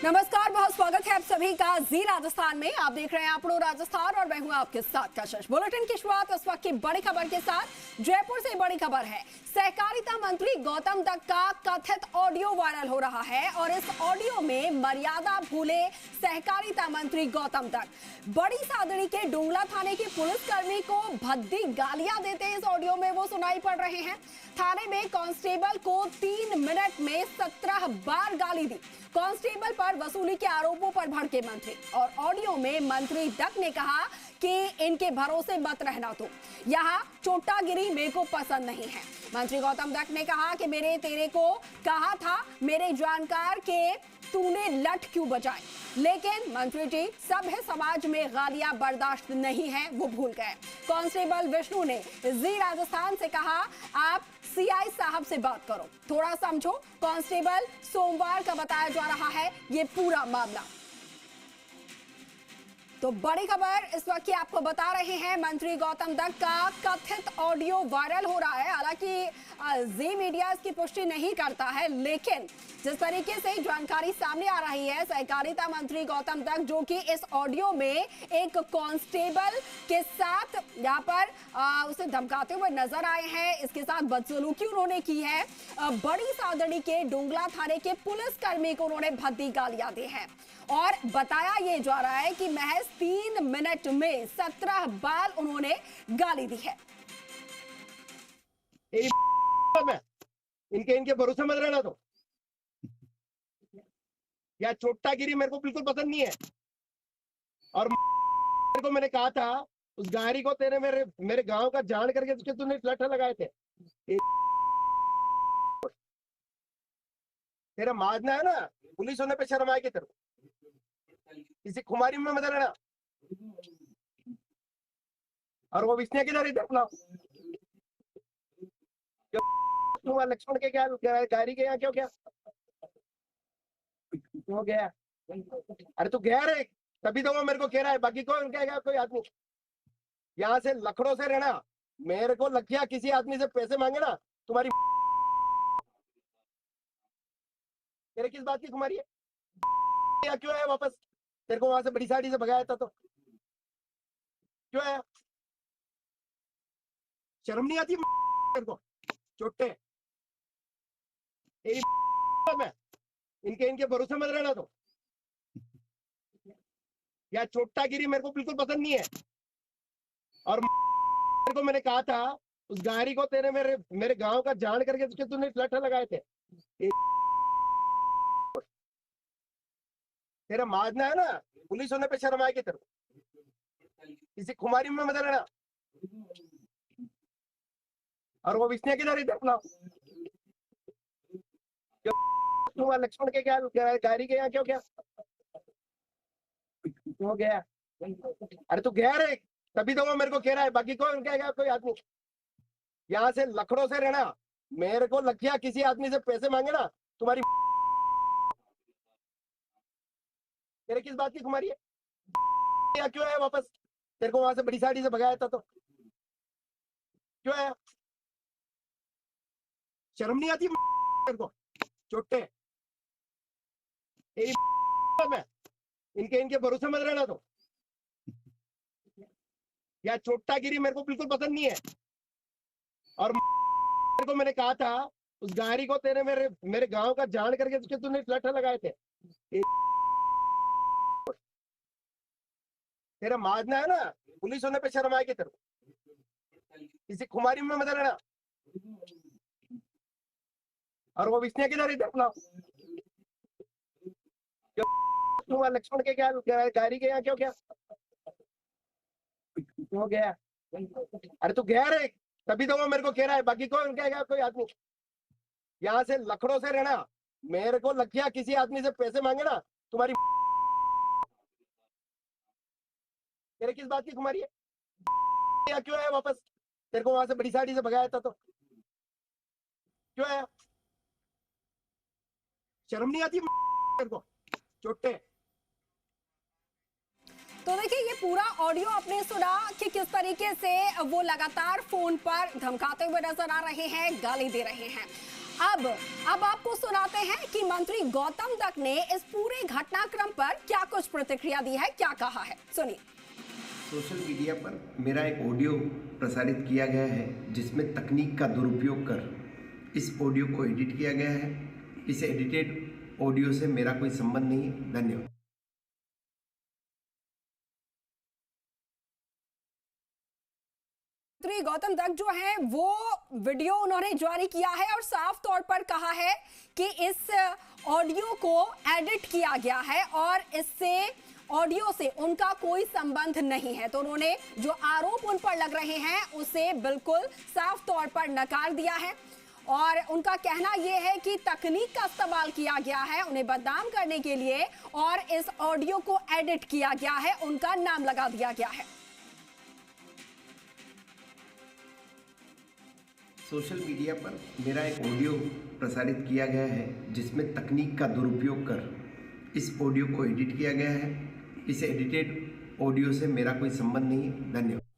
नमस्कार, बहुत स्वागत है आप सभी का जी राजस्थान में। आप देख रहे हैं आपनो राजस्थान और मैं हूं आपके साथ कशिश। बुलेटिन की शुरुआत इस वक्त की बड़ी खबर के साथ। जयपुर से बड़ी खबर है, सहकारिता मंत्री गौतम दत्त का कथित ऑडियो वायरल हो रहा है और इस ऑडियो में मर्यादा भूले सहकारिता मंत्री गौतम दत्त बड़ी सादड़ी के डोंगला थाने के पुलिसकर्मी को भद्दी गालियां देते इस ऑडियो में वो सुनाई पड़ रहे हैं। थाने में कांस्टेबल को 3 मिनट में 17 बार गाली दी। कांस्टेबल पर वसूली के आरोपों पर भड़के मंत्री और ऑडियो में मंत्री दत्त ने कहा कि इनके भरोसे मत रहना, तो यहाँ चोटागिरी मेरे को पसंद नहीं है। मंत्री गौतम दत्त ने कहा कि मेरे तेरे को कहा था मेरे जानकार के तूने लठ क्यों बजाई, लेकिन मंत्री जी सभ्य समाज में गालियां बर्दाश्त नहीं है, वो भूल गए। कांस्टेबल विष्णु ने जी राजस्थान से कहा आप सीआई साहब से बात करो, थोड़ा समझो। कांस्टेबल सोमवार का बताया जा रहा है ये पूरा मामला। तो बड़ी खबर इस वक्त की आपको बता रहे हैं, मंत्री गौतम दत्त का कथित ऑडियो वायरल हो रहा है। हालांकि जी मीडिया इसकी पुष्टि नहीं करता है, लेकिन जिस तरीके से जानकारी सामने आ रही है, सहकारिता मंत्री गौतम दत्त जो कि इस ऑडियो में एक कांस्टेबल के साथ यहाँ पर उसे धमकाते हुए नजर आए हैं, इसके साथ बदसलूकी उन्होंने की है। बड़ी सादड़ी के डोंगला थाने के पुलिसकर्मी को उन्होंने भद्दी गालियां दी हैं और बताया ये जा रहा है कि महज 3 मिनट में 17 बार उन्होंने गाली दी है। इनके भरोसे मत रहना, तो या चोटागिरी मेरे को बिल्कुल पसंद नहीं है। और को मैंने कहा था उस गाड़ी को तेरे मेरे गांव का जान करके उसके तूने लठ लगाए थे। तेरा माजना है ना, पुलिस होने पे शर्म आएगी तेरे को। किसी खुमारी में मत रहना। और वो विष्णु किधर है अपना, लक्ष्मण के क्या गाड़ी के यहाँ क्यों क्या हो गया? अरे तू गया रे, तभी तो वो मेरे को कह रहा है, बाकी कौन कहेगा? कोई आदमी यहाँ से लखड़ों से रहना। मेरे को लग गया किसी आदमी से पैसे मांगे ना, तुम्हारी तेरे किस बात की कुमारी है? या क्यों है वापस? तेरे को वहां से बड़ी साड़ी से भगाया था तो क्यों है? शर्म नहीं आती तेरे को? चोटे मैं इनके भरोसे मत रहना, तो या चोटागिरी मेरे को बिल्कुल पसंद नहीं है। और को मैंने कहा था उस गाड़ी को तेरे मेरे गांव का जान करके उसके तूने लठ लगाए थे। तेरा माजना है ना, पुलिस होने पे शर्म आएगी तेरे को। किसी खुमारी में मत रहना। और वो विष्णु किधर है अपना, लक्ष्मण के क्या गाड़ी के यहाँ क्यों क्या हो गया? अरे तू गया रे, तभी तो वो मेरे को कह रहा है, बाकी कौन कहेगा? कोई आदमी यहाँ से लखड़ों से रहना। मेरे को लग गया किसी आदमी से पैसे मांगे ना, तुम्हारी तेरे किस बात की कुमारी है? या क्यों है वापस? तेरे को वहां से बड़ी साड़ी से भगाया था तो क्यों है? शर्म नहीं आती तेरे को? चोटे मैं इनके भरोसे मत रहना, तो या चोटागिरी मेरे को बिल्कुल पसंद नहीं है। और को मैंने कहा था उस गाड़ी को तेरे मेरे गांव का जान करके उसके तूने लठ लगाए थे। तेरा माजना है ना, पुलिस होने पे शर्म आएगी तेरे को। किसी खुमारी में मत रहना। और वो विष्णु किधर है अपना, लक्ष्मण के क्या गाड़ी के यहाँ क्यों क्या हो गया? अरे तू गया रे, तभी तो वो मेरे को कह रहा है, बाकी कौन कहेगा? कोई आदमी यहाँ से लखड़ों से रहना। मेरे को लग गया किसी आदमी से पैसे मांगे ना, तुम्हारी तेरे किस बात की कुमारी है? या क्यों है वापस? तेरे को वहां से बड़ी साड़ी से भगाया था तो क्यों है? शर्म नहीं आती तेरे को? चोटे तो देखिए, ये पूरा ऑडियो आपने सुना कि किस तरीके से वो लगातार फोन पर धमकाते हुए नजर आ रहे हैं, गाली दे रहे हैं। अब आपको आपको सुनाते हैं कि मंत्री गौतम दत्त ने इस पूरे घटनाक्रम पर क्या कुछ प्रतिक्रिया दी है, क्या कहा है, सुनिए। सोशल मीडिया पर मेरा एक ऑडियो प्रसारित किया गया है जिसमें तकनीक का दुरुपयोग कर इस ऑडियो को एडिट किया गया है। इस एडिटेड ऑडियो से मेरा कोई संबंध नहीं है। धन्यवाद। मंत्री गौतम दत्त जो है वो वीडियो उन्होंने जारी किया है और साफ तौर पर कहा है कि इस ऑडियो को एडिट किया गया है और इससे ऑडियो से उनका कोई संबंध नहीं है। तो उन्होंने जो आरोप उन पर लग रहे हैं उसे बिल्कुल साफ तौर पर नकार दिया है और उनका कहना यह है कि तकनीक का इस्तेमाल किया गया है उन्हें बदनाम करने के लिए और इस ऑडियो को एडिट किया गया है, उनका नाम लगा दिया गया है। सोशल मीडिया पर मेरा एक ऑडियो प्रसारित किया गया है जिसमें तकनीक का दुरुपयोग कर इस ऑडियो को एडिट किया गया है। इस एडिटेड ऑडियो से मेरा कोई संबंध नहीं है। धन्यवाद।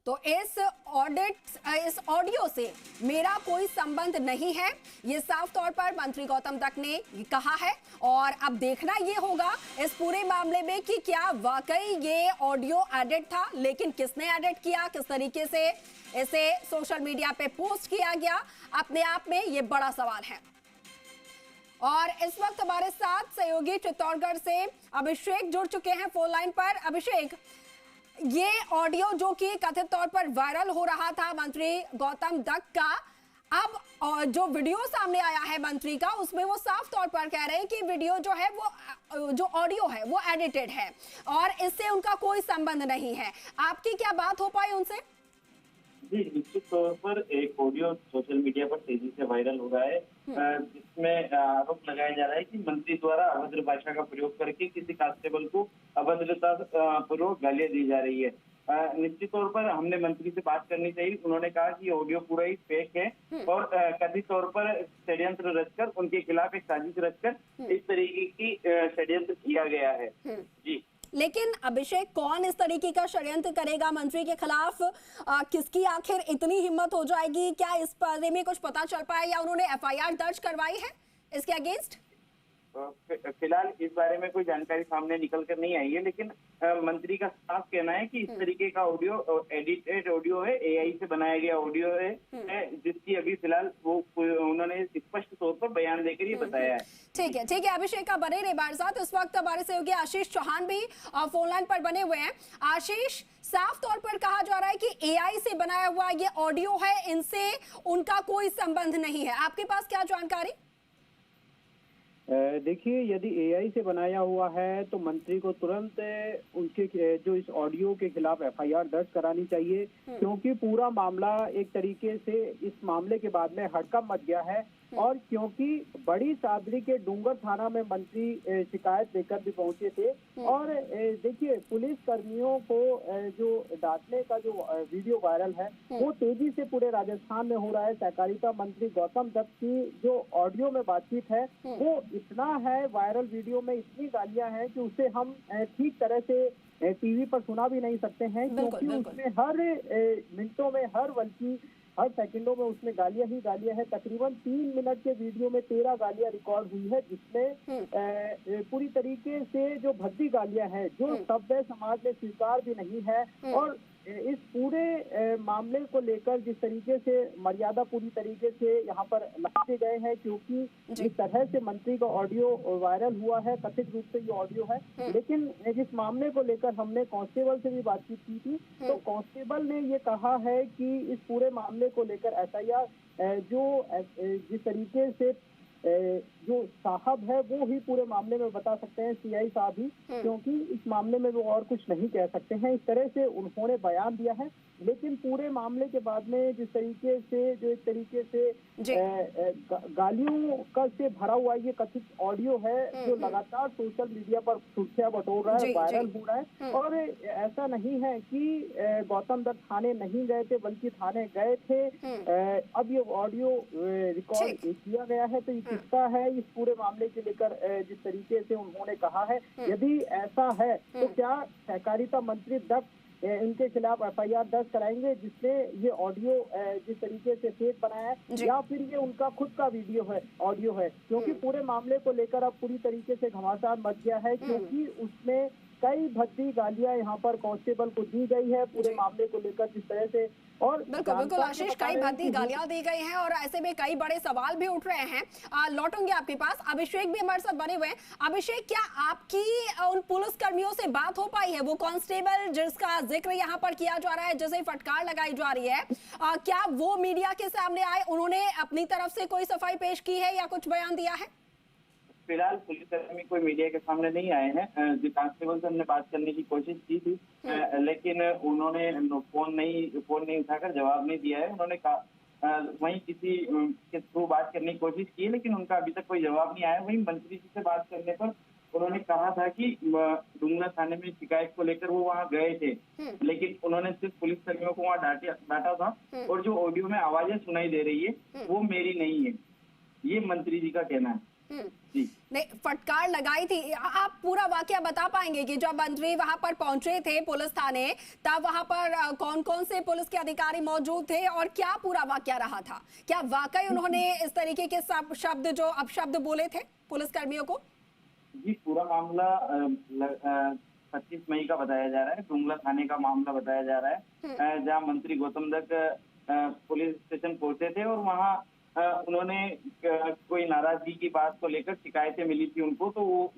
तो इस ऑडियो से मेरा कोई संबंध नहीं है, ये साफ तौर पर मंत्री गौतम दत्त ने कहा है और अब देखना ये होगा इस पूरे मामले में कि क्या वाकई ये ऑडियो एडिट था, लेकिन किसने एडिट किया, किस तरीके से इसे सोशल मीडिया पे पोस्ट किया गया, अपने आप में ये बड़ा सवाल है। और इस वक्त हमारे साथ सहयोगी चित्तौड़गढ़ से अभिषेक जुड़ चुके हैं फोन लाइन पर। अभिषेक, ये ऑडियो जो कि कथित तौर पर वायरल हो रहा था मंत्री गौतम दत्त का, अब जो वीडियो सामने आया है मंत्री का उसमें वो साफ तौर पर कह रहे हैं कि वीडियो जो है वो जो ऑडियो है वो एडिटेड है और इससे उनका कोई संबंध नहीं है। आपकी क्या बात हो पाई उनसे? जी, निश्चित तौर पर एक ऑडियो सोशल मीडिया पर तेजी से वायरल हो रहा है जिसमें आरोप लगाया जा रहा है कि मंत्री द्वारा अभद्र भाषा का प्रयोग करके किसी कांस्टेबल को अभद्रता पूर्वक गालियां दी जा रही है। निश्चित तौर पर हमने मंत्री से बात करनी चाहिए। उन्होंने कहा कि ऑडियो पूरा ही फेक है और कथित तौर पर षड्यंत्र रचकर उनके खिलाफ एक साजिश रचकर इस तरीके की षड्यंत्र किया गया है। जी, लेकिन अभिषेक, कौन इस तरीके का षड्यंत्र करेगा मंत्री के खिलाफ? किसकी आखिर इतनी हिम्मत हो जाएगी? क्या इस बारे में कुछ पता चल पाया या उन्होंने एफआईआर दर्ज करवाई है इसके अगेंस्ट? फिलहाल इस बारे में कोई जानकारी सामने निकल कर नहीं आई है, लेकिन मंत्री का साफ कहना है कि इस तरीके का ऑडियो एडिटेड ऑडियो है, एआई से बनाया गया ऑडियो है जिसकी अभी फिलहाल वो उन्होंने स्पष्ट तौर पर बयान देकर ये बताया है। ठीक है अभिषेक, आप बने रहे हमारे साथ। इस वक्त हमारे सहयोगी आशीष चौहान भी फोन लाइन पर बने हुए हैं। आशीष, साफ तौर पर कहा जा रहा है कि एआई से बनाया हुआ ये ऑडियो है, इनसे उनका कोई संबंध नहीं है, आपके पास क्या जानकारी? देखिए, यदि एआई से बनाया हुआ है तो मंत्री को तुरंत उनके जो इस ऑडियो के खिलाफ एफआईआर दर्ज करानी चाहिए, क्योंकि पूरा मामला एक तरीके से इस मामले के बाद में हड़कंप मच गया है। और क्योंकि बड़ी सादरी के डूंगर थाना में मंत्री शिकायत लेकर भी पहुंचे थे और देखिए, पुलिस कर्मियों को जो डांटने का जो वीडियो वायरल है वो तेजी से पूरे राजस्थान में हो रहा है। सहकारिता मंत्री गौतम दत्त की जो ऑडियो में बातचीत है वो इतना है, वायरल वीडियो में इतनी गालियां हैं कि उसे हम ठीक तरह से टीवी पर सुना भी नहीं सकते हैं, क्योंकि उसमें हर मिनटों में, हर सेकंडों में उसमें गालियां ही गालियां हैं। तकरीबन 3 मिनट के वीडियो में 13 गालियां रिकॉर्ड हुई है, जिसमें पूरी तरीके से जो भद्दी गालियां हैं जो सभ्य समाज में स्वीकार भी नहीं है। और इस पूरे मामले को लेकर जिस तरीके से मर्यादा पूरी तरीके से यहाँ पर लाते गए हैं, क्योंकि जिस तरह से मंत्री का ऑडियो वायरल हुआ है, कथित रूप से ये ऑडियो है। लेकिन जिस मामले को लेकर हमने कांस्टेबल से भी बातचीत की थी, तो कांस्टेबल ने ये कहा है कि इस पूरे मामले को लेकर एफआईआर जो जिस तरीके से जो साहब है वो ही पूरे मामले में बता सकते हैं, सीआई साहब ही, क्योंकि इस मामले में वो और कुछ नहीं कह सकते हैं। इस तरह से उन्होंने बयान दिया है। लेकिन पूरे मामले के बाद में जिस तरीके से जो एक तरीके से गालियों का से भरा हुआ ये कथित ऑडियो है जो लगातार सोशल मीडिया पर सुर्खियां बटोर रहा है, वायरल हो रहा है। और ऐसा नहीं है कि गौतम दत्त थाने नहीं गए थे, बल्कि थाने गए थे। अब ये ऑडियो रिकॉर्ड किया गया है, तो ये किसका है इस पूरे मामले के लेकर जिस तरीके से उन्होंने कहा है, यदि ऐसा है तो क्या सहकारिता मंत्री दत्त इनके खिलाफ एफआईआर दर्ज कराएंगे, जिसमें ये ऑडियो जिस तरीके से फेक बनाया है जी। या फिर ये उनका खुद का वीडियो है, ऑडियो है, क्योंकि पूरे मामले को लेकर अब पूरी तरीके से घमासान मच गया है, क्योंकि उसमें कई भद्दी गालियां यहाँ पर कांस्टेबल को दी गई है पूरे मामले को लेकर, जिस तरह से। और बिल्कुल बिल्कुल आशीष, कई भद्दी गालियां दी गई हैं और ऐसे में कई बड़े सवाल भी उठ रहे हैं। लौटूंगे आपके पास। अभिषेक भी हमारे साथ बने हुए हैं। अभिषेक, क्या आपकी उन पुलिस कर्मियों से बात हो पाई है? वो कांस्टेबल जिसका जिक्र यहाँ पर किया जा रहा है, जिसे फटकार लगाई जा रही है, क्या वो मीडिया के सामने आए? उन्होंने अपनी तरफ से कोई सफाई पेश की है या कुछ बयान दिया है? फिलहाल पुलिसकर्मी कोई मीडिया के सामने नहीं आए हैं। जो कांस्टेबल से हमने बात करने की कोशिश की थी, लेकिन उन्होंने फोन नहीं उठाकर जवाब नहीं दिया है। उन्होंने वहीं किसी के थ्रू बात करने की कोशिश की, लेकिन उनका अभी तक कोई जवाब नहीं आया। वहीं मंत्री जी से बात करने पर उन्होंने कहा था कि डुंगला थाने में शिकायत को लेकर वो वहाँ गए थे, लेकिन उन्होंने सिर्फ पुलिसकर्मियों को वहाँ डांटा था, और जो ऑडियो में आवाजें सुनाई दे रही है वो मेरी नहीं है, ये मंत्री जी का कहना है। नहीं, फटकार लगाई थी। आप पूरा वाकया बता पाएंगे कि जब मंत्री वहां पर पहुंचे थे पुलिस थाने, तब वहां पर कौन कौन से पुलिस के अधिकारी मौजूद थे और क्या पूरा वाकया रहा था? क्या वाकई उन्होंने इस तरीके के शब्द जो अपशब्द बोले थे पुलिस कर्मियों को? जी, पूरा मामला 25 मई का बताया जा रहा है। डुंगला थाने का मामला बताया जा रहा है, जहां मंत्री गौतम दत्त पुलिस स्टेशन पहुंचे थे और वहां उन्होंने कोई नाराजगी की बात को लेकर शिकायतें मिली थी उनको, तो वो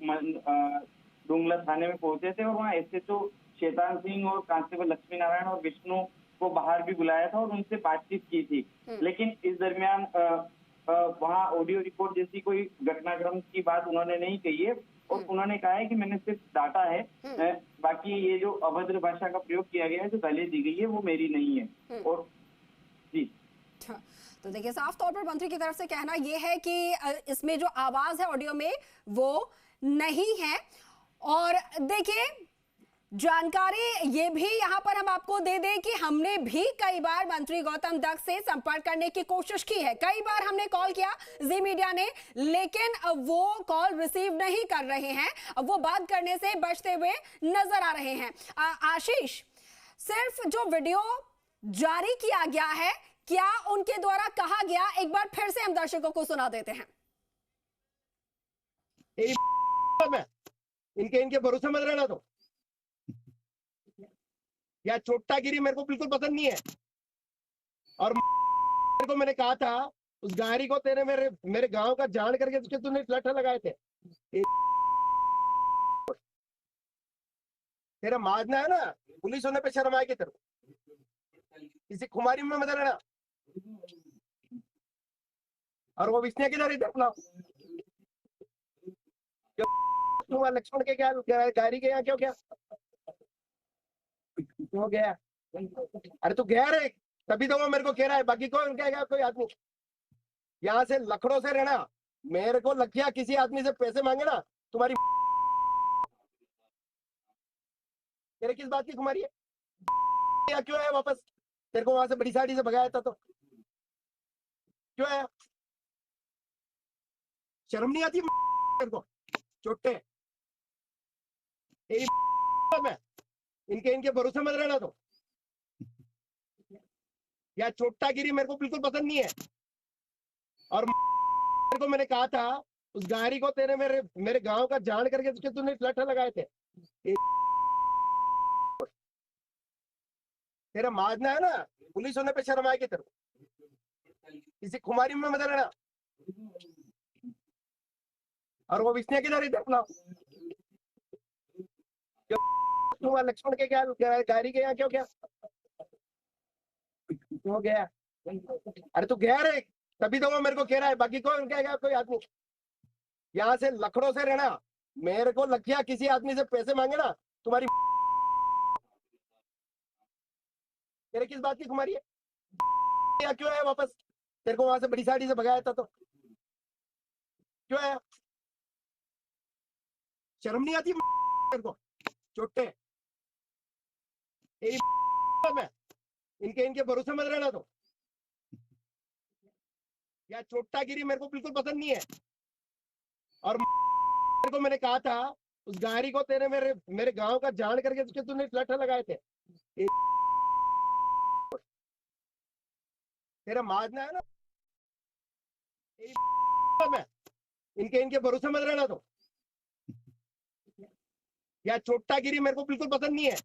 डुंगला थाने में पहुंचे थे और वहाँ एसएचओ शैतान सिंह और कांस्टेबल लक्ष्मी नारायण और विष्णु को बाहर भी बुलाया था और उनसे बातचीत की थी। लेकिन इस दरमियान वहाँ ऑडियो रिकॉर्ड जैसी कोई घटनाक्रम की बात उन्होंने नहीं कही है, और उन्होंने कहा है कि मैंने सिर्फ डाटा है, बाकी ये जो अभद्र भाषा का प्रयोग किया गया है, जो गाली दी गई है, वो मेरी नहीं है। और जी, तो देखिए, साफ तौर पर मंत्री की तरफ से कहना यह है कि इसमें जो आवाज है ऑडियो में वो नहीं है। और देखिए, जानकारी ये भी यहां पर हम आपको दे दें कि हमने भी कई बार मंत्री गौतम दत्त से संपर्क करने की कोशिश की है। कई बार हमने कॉल किया जी मीडिया ने, लेकिन वो कॉल रिसीव नहीं कर रहे हैं, वो बात करने से बचते हुए नजर आ रहे हैं। आशीष, सिर्फ जो वीडियो जारी किया गया है, क्या उनके द्वारा कहा गया, एक बार फिर से हम दर्शकों को सुना देते हैं। इनके भरोसे मत रहना। तो या चोटागिरी मेरे को बिल्कुल पसंद नहीं है, और मेरे को मैंने कहा था उस गाड़ी को तेरे मेरे गांव का जान करके उसके तूने लट्ठा लगाए थे। तेरा मारना है ना, पुलिस होने पे शर्म आएगी तेरे को। किसी खुमारी में मत रहना। और वो विष्णु किधर इधर अपना लक्ष्मण के क्या गाड़ी के यहाँ क्यों क्या क्यों गया? अरे तू गया रे, तभी तो वो मेरे को कह रहा है, बाकी कौन कहेगा? कोई आदमी यहाँ से लखड़ों से रहना। मेरे को लग गया किसी आदमी से पैसे मांगे ना, तुम्हारी तेरे किस बात की खुमारी है? या क्यों है वापस? तेरे को वहां से बड़ी साड़ी से भगाया था तो क्यों आया? शर्म नहीं आती तेरे को? चोटे में इनके भरोसे मत रहना। तो या चोटागिरी मेरे को बिल्कुल पसंद नहीं है, और मेरे को मैंने कहा था उस गाड़ी को तेरे मेरे गांव का जान करके उसके तूने लट्ठा लगाए थे। तेरा मारना है ना, पुलिस होने पे शर्म आएगी तेरे को। किसी खुमारी में मत रहना। और वो विष्णु किधर इधर अपना लक्ष्मण के क्या गाड़ी के यहाँ क्यों क्या क्यों गया? अरे तू गया रे, तभी तो वो मेरे को कह रहा है, बाकी कौन कहेगा? कोई आदमी यहाँ से लखड़ों से रहना। मेरे को लग गया किसी आदमी से पैसे मांगे ना, तुम्हारी तेरे किस बात की खुमारी है? या क्यों है वापस? तेरे को वहां से बड़ी साड़ी से भगाया था तो क्यों आया? शर्म नहीं आती तेरे को? चोटे में इनके भरोसे मत रहना। तो या चोटागिरी मेरे को बिल्कुल पसंद नहीं है, और मेरे को मैंने कहा था उस गाड़ी को तेरे मेरे गांव का जान करके उसके तूने लट्ठा लगाए थे। तेरा मारना है ना, मैं इनके भरोसे मत रहना। तो या चोटागिरी मेरे को बिल्कुल पसंद नहीं है।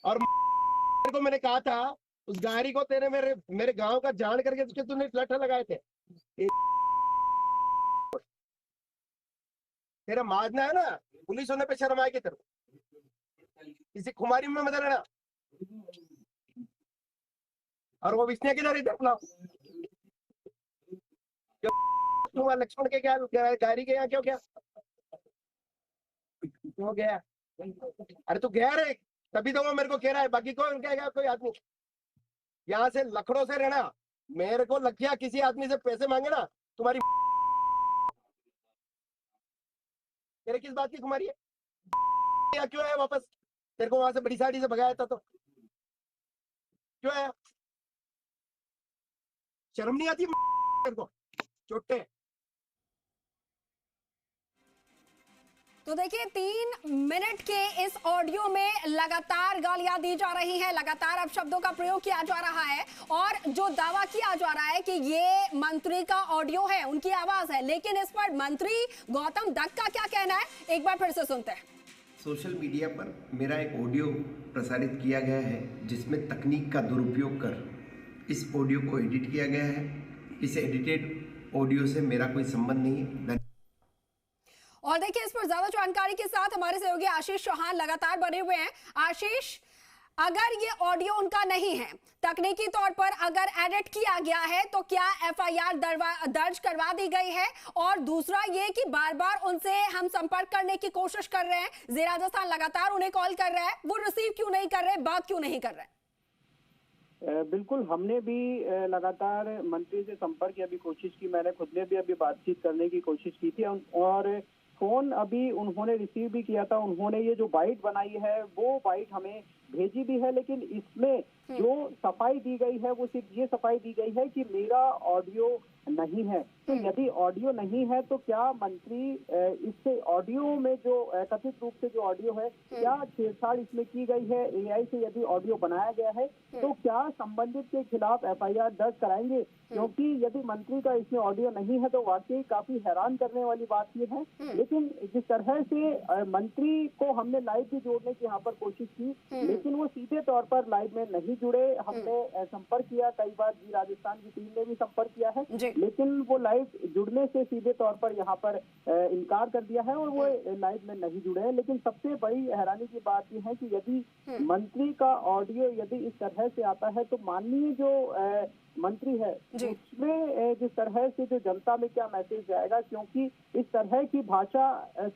और मेरे को मैंने कहा था उस गाड़ी को तेरे मेरे मेरे गांव का जान करके उसके तूने लठ लगाए थे। तेरा मारना है ना, पुलिस होने पे शर्म आएगी तेरे को। किसी खुमारी में मत रहना। और वो विष्णु किधर है अपना? लक्ष्मण के क्या गाड़ी के यहाँ क्यों गया? क्यों गया? अरे तू गया रे, तभी तो वो मेरे को कह रहा है, बाकी कोई कहेगा कोई आदमी। यहाँ से लखड़ों से रहना। मेरे को लग गया किसी आदमी से पैसे मांगे ना, तुम्हारी तेरे किस बात की कुमारी है? या क्यों आया वापस? तेरे को वहां से बड़ी साड़ी से भगाया था तो क्यों आया? शर्म नहीं आती तेरे को? चोटे। तो देखिए 3 मिनट के इस ऑडियो में लगातार गालियां दी जा रही हैं, लगातार अपशब्दों का प्रयोग किया जा रहा है और जो दावा किया जा रहा है कि ये मंत्री का ऑडियो है, उनकी आवाज है, लेकिन इस पर मंत्री गौतम दत्त का क्या कहना है, एक बार फिर से सुनते हैं। सोशल मीडिया पर मेरा एक ऑडियो प्रसारित किया गया है जिसमें तकनीक का दुरुपयोग कर इस ऑडियो को एडिट किया गया है। इस एडिटेड ऑडियो से मेरा कोई संबंध नहीं है। और देखिए इस पर ज्यादा जानकारी के साथ हमारे सहयोगी आशीष चौहान लगातार बने हुए हैं। आशीष, अगर ये ऑडियो उनका नहीं है, तकनीकी तौर पर अगर एडिट किया गया है, तो क्या एफआईआर दर्ज करवा दी गई है? और दूसरा ये कि बार बार उनसे हम संपर्क करने की कोशिश कर रहे हैं, जी राजस्थान लगातार उन्हें कॉल कर रहा है, वो रिसीव क्यों नहीं कर रहे, बात क्यों नहीं कर रहे? बिल्कुल, हमने भी लगातार मंत्री से संपर्क की अभी कोशिश की। मैंने खुद ने भी अभी बातचीत करने की कोशिश की थी और फोन अभी उन्होंने रिसीव भी किया था। उन्होंने ये जो बाइट बनाई है वो बाइट हमें भेजी भी है, लेकिन इसमें जो सफाई दी गई है वो सिर्फ ये सफाई दी गई है कि मेरा ऑडियो नहीं है। तो यदि ऑडियो नहीं है तो क्या मंत्री इससे ऑडियो में जो कथित रूप से जो ऑडियो है, क्या छेड़छाड़ इसमें की गई है? एआई से यदि ऑडियो बनाया गया है तो क्या संबंधित के खिलाफ एफआईआर दर्ज कराएंगे? क्योंकि यदि मंत्री का इसमें ऑडियो नहीं है तो वाकई काफी हैरान करने वाली बात ये है। लेकिन जिस तरह से मंत्री को हमने लाइव भी जोड़ने की यहाँ पर कोशिश की, लेकिन वो सीधे तौर पर लाइव में नहीं जुड़े। हमने संपर्क किया कई बार, जी राजस्थान की टीम ने भी संपर्क किया है, लेकिन वो लाइव जुड़ने से सीधे तौर पर यहाँ पर इनकार कर दिया है और वो लाइव में नहीं जुड़े हैं। लेकिन सबसे बड़ी हैरानी की बात यह है कि यदि मंत्री का ऑडियो यदि इस तरह से आता है तो माननीय जो मंत्री है उसमें जिस तरह से जो जनता में क्या मैसेज जाएगा, क्योंकि इस तरह की भाषा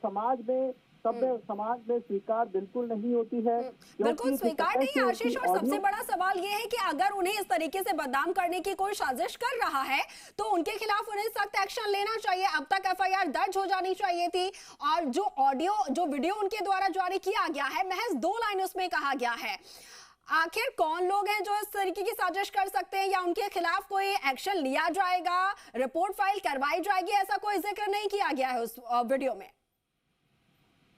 समाज में समाज में स्वीकार बिल्कुल नहीं होती है। बिल्कुल स्वीकार नहीं है आशीष। और सबसे बड़ा सवाल ये है कि अगर उन्हें इस तरीके से बदनाम करने की कोई साजिश कर रहा है तो उनके खिलाफ उन्हें सख्त एक्शन लेना चाहिए। अब तक एफआईआर दर्ज हो जानी चाहिए थी। और जो वीडियो उनके द्वारा जारी किया गया है, महज 2 लाइन उसमें कहा गया है। आखिर कौन लोग हैं जो इस तरीके की साजिश कर सकते हैं, या उनके खिलाफ कोई एक्शन लिया जाएगा, रिपोर्ट फाइल करवाई जाएगी, ऐसा कोई जिक्र नहीं किया गया है उस वीडियो में।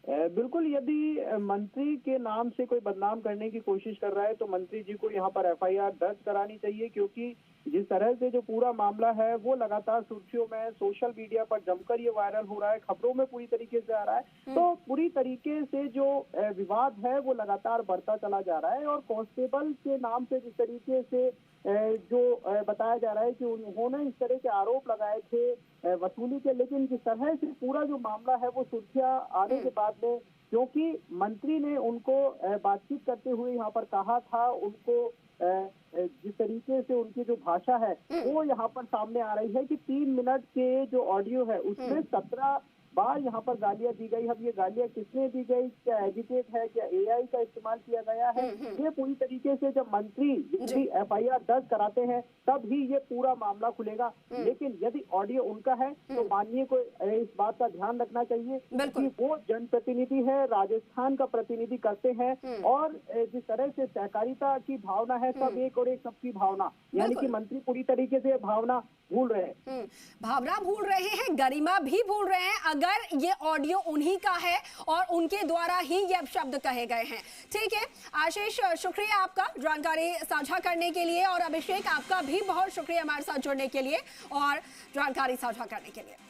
बिल्कुल, यदि मंत्री के नाम से कोई बदनाम करने की कोशिश कर रहा है तो मंत्री जी को यहाँ पर एफआईआर दर्ज करानी चाहिए, क्योंकि जिस तरह से जो पूरा मामला है वो लगातार सुर्खियों में, सोशल मीडिया पर जमकर ये वायरल हो रहा है, खबरों में पूरी तरीके से आ रहा है। तो पूरी तरीके से जो विवाद है वो लगातार बढ़ता चला जा रहा है। और कांस्टेबल के नाम से जिस तरीके से जो बताया जा रहा है कि उन्होंने इस तरह के आरोप लगाए थे वसूली के, लेकिन जिस तरह से पूरा जो मामला है वो सुर्खियां आने के बाद में, क्योंकि मंत्री ने उनको बातचीत करते हुए यहाँ पर कहा था, उनको जिस तरीके से उनकी जो भाषा है वो यहाँ पर सामने आ रही है कि 3 मिनट के जो ऑडियो है उसमें 17 बार यहाँ पर गालियां दी गई। अब ये गालियां किसने दी गई, क्या एडिटेड है, क्या एआई का इस्तेमाल किया गया है, ये पूरी तरीके से जब मंत्री एफआईआर दर्ज कराते हैं तब ही ये पूरा मामला खुलेगा। लेकिन यदि ऑडियो उनका है तो माननीय को इस बात का ध्यान रखना चाहिए कि वो जनप्रतिनिधि है, राजस्थान का प्रतिनिधि करते हैं, और जिस तरह से सहकारिता की भावना है, सब एक और एक सबकी भावना, यानी कि मंत्री पूरी तरीके से भावना भूल रहे हैं, भावना भूल रहे हैं, गरिमा भी भूल रहे हैं। अगर मगर ये ऑडियो उन्हीं का है और उनके द्वारा ही ये शब्द कहे गए हैं। ठीक है आशीष, शुक्रिया आपका जानकारी साझा करने के लिए, और अभिषेक आपका भी बहुत शुक्रिया हमारे साथ जुड़ने के लिए और जानकारी साझा करने के लिए।